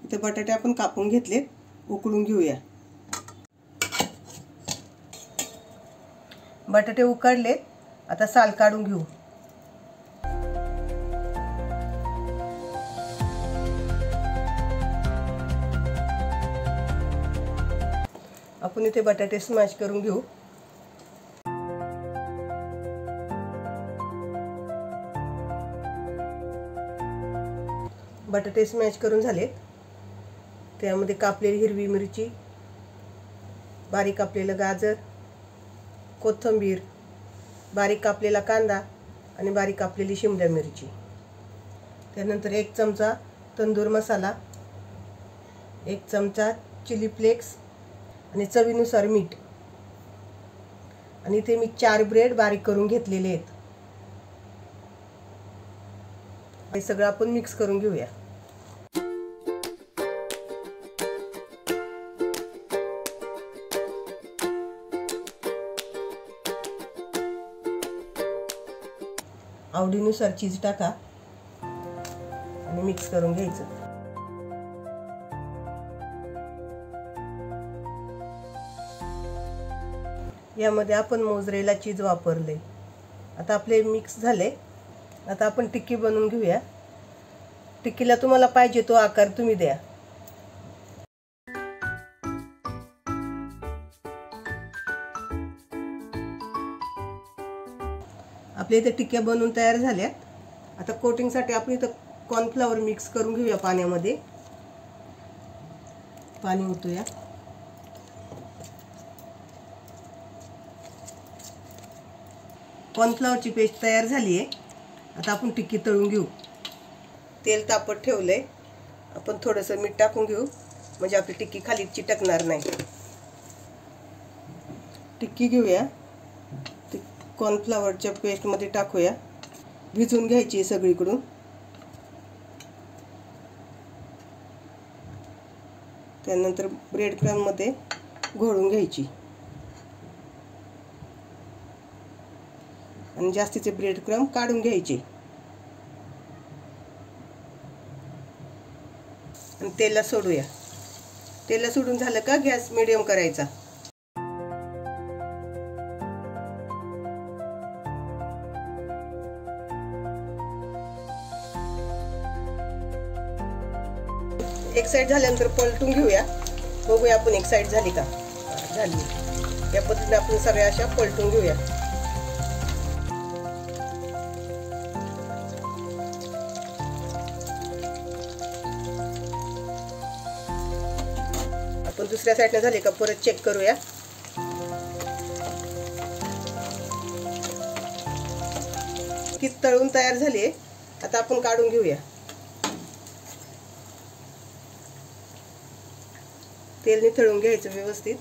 इथे बटाटे आपण कापून घेतले, उकळून घेऊया। बटाटे उकडले, आता साल काढून घेऊ। आपण इथे बटाटे स्मॅश करून घेऊ। बटाटे स्मॅश करून झाले, त्यामध्ये कापलेली हिरवी मिरची, बारीक कापलेलं गाजर, कोथिंबीर, बारीक कापलेला कांदा आणि बारीक कापलेली शिमला मिरची। त्यानंतर 1 चमचा तंदूर मसाला, 1 चमचा चिली फ्लेक्स आणि चवीनुसार मीठ। आणि इथे मी 4 ब्रेड बारीक करून घेतलेले आहेत। हे सगळं आपण मिक्स करून घेऊया। आवडीनुसार चीज टाका आणि मिक्स करून घ्यायचं। यामध्ये आपण मोझरेला चीज वापरले। आता आपले मिक्स झाले, आता आपण टिक्की बनवून घेऊया। टिक्कीला तुम्हाला पाहिजे तो आकार तुम्ही द्या। आपल्या इथे टिक्क्या बनवून तयार झाल्या। आता कोटिंगसाठी आपण इथे कॉर्नफ्लॉवर मिक्स करून घेऊया पाण्यामध्ये। पाणी ओतूया। कॉर्नफ्लॉवरची पेस्ट तयार झाली आहे। आता आपण टिक्की तळून घेऊ। तेल तापत ठेवलंय, आपण थोडंसं मीठ टाकून घेऊ म्हणजे आपली टिक्की खाली चिटकणार नाही। टिक्की घेऊया, ती कॉर्नफ्लॉवरच्या पेस्टमध्ये टाकूया, भिजवून घ्यायची सगळीकडून। त्यानंतर ब्रेड क्रम्बमध्ये घोळून घ्यायची आणि जास्तीचे ब्रेड क्रम्ब काढून घ्यायचे आणि तेलला सोडूया। तेलला सोडून झालं का गॅस मीडियम करायचा। एक साइड झाल्यानंतर पलटून घेऊया, बघूया आपण एक साइड झाली का। झाली। या पद्धतीने आपण सगळ्या अशा पलटून घेऊया। आपण दुसऱ्या साइडने झाले का परत चेक करूया। की तळून तयार झाली, आता आपण काढून घेऊया। तेल निथळून घ्यायचं व्यवस्थित।